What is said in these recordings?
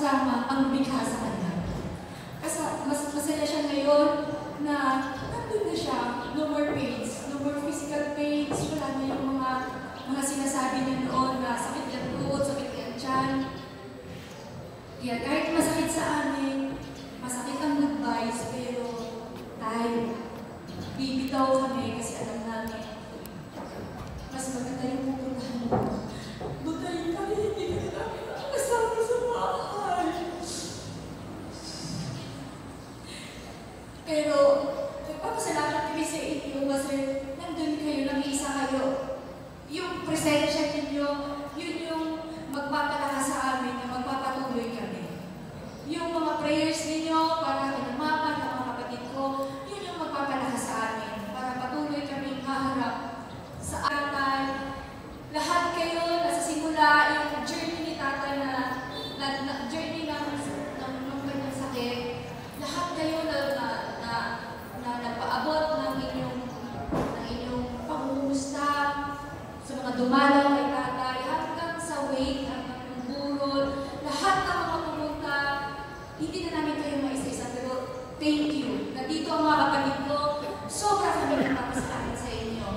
kasama ang lumikha sa kanya. Kasi mas masaya siya ngayon na nandun na siya, no more pains, no more physical pains, wala na yung mga sinasabi niya noon na sakit ng tuhod, sakit ng tiyan. Kaya kahit masakit sa amin, masakit ang advice, pero tayo, bibitaw kami kasi alam namin, mas maganda yung pupuntahan mo. Butayin kami, hindi ka namin nakakasama sa bahay. Pero, nagpapasalamat kami sa inyo kasi nandun kayo, nag-iisa kayo. Yung presensya ninyo, yun yung magpapalakas sa amin na magpapatuloy kami. Yung mga prayers ninyo para kay mama, ng mga kapatid ko, yun yung magpapalakas sa amin para patuloy kaming haharap sa tatay. Lahat kayo nasa simula, yung journey ni tatay na journey ng kanyang sakit, lahat kayo na nagpaabot ng inyong pangumusta sa mga dumalaw kay tatay, hanggang sa wake, hanggang ng burol, lahat ng mga pumunta, hindi na namin kayo maisa-isa, pero thank you. Nandito ang mga kapatid ko, sobra kami nagpapasalamat sa inyo.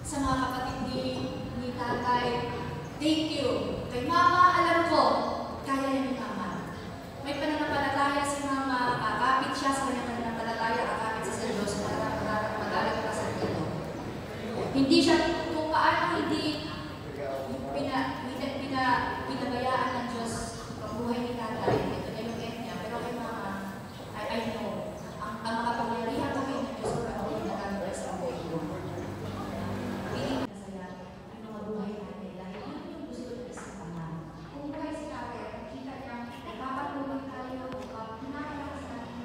Sa mga kapatid ni tatay, thank you. Kay mama, alam ko, kaya niya ni mama. May pananampalataya si mama, kakapit siya sa kanyang pananampalataya, kakapit sa Diyos, mag-alag pa sa Diyos. Hindi siya, kung paano hindi pinabayaan ng Diyos ang buhay ni tatay, ito na yung end niya. Pero kay mama, I know, ang makapangyarihan kami ng Diyos ang panahon na kami sa buhay ko. Piling na saya ang mga buhay natin dahil yun yung gusto ng isang ama. Kung buhay si tatay, nakita niya, nagpapatulong tayo, pinakalakas natin.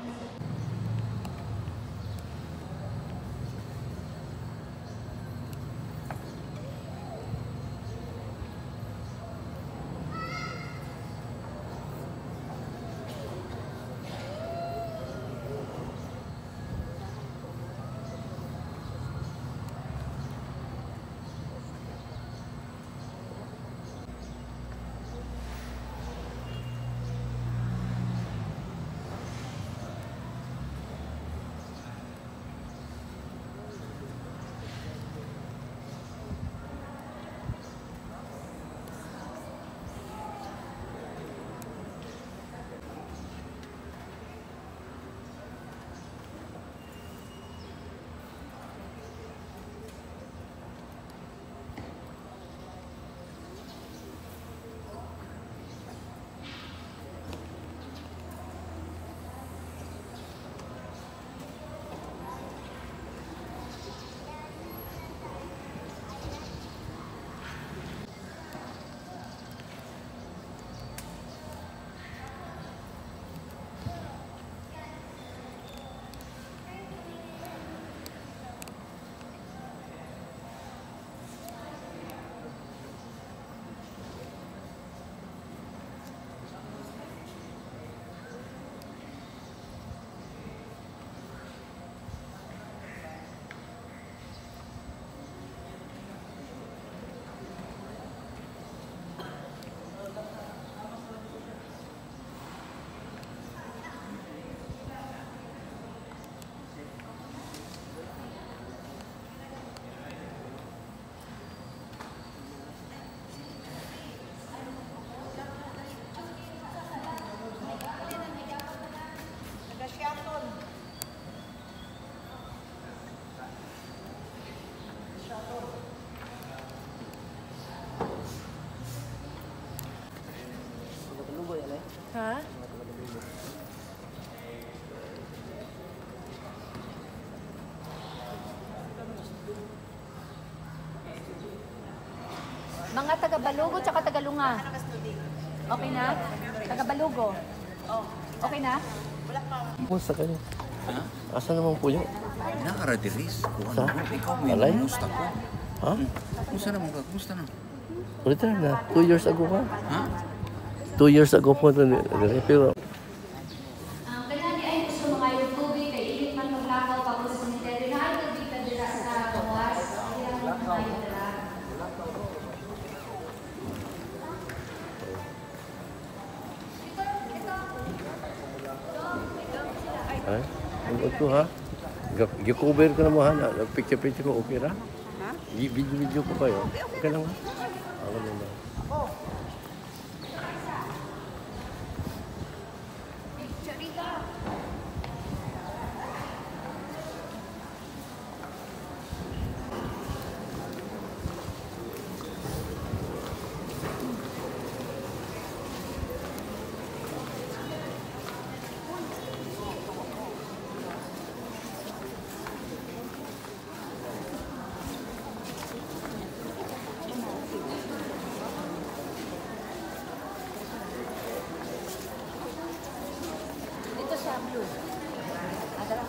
Ha? Mga taga-Balugo tsaka taga-Lunga. Okay na? Taga-Balugo. Okay na? Kumusta kayo? Ha? Asa naman po yun? Nakaradiris. Sa? Ikaw may Alay? kumusta ko. Ha? Kumusta naman ka? Kumusta na? Return na. 2 years ago ka. Ha? 2 years ago po ito. Pero Ang kanani ay gusto mga yung tubig, kay ilit man maglakaw pa po sa cemetery na ay tubig na dira sa kawas. Kaya lang mga yung dira. Ay, ang ito ha. Gi-cover ko na mo ha. Picture-picture ko, okay ra? Ha? Video ko kayo. Okay lang ha? Ako na lang. Dito siya, blue. Adala.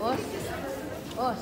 Os. Os.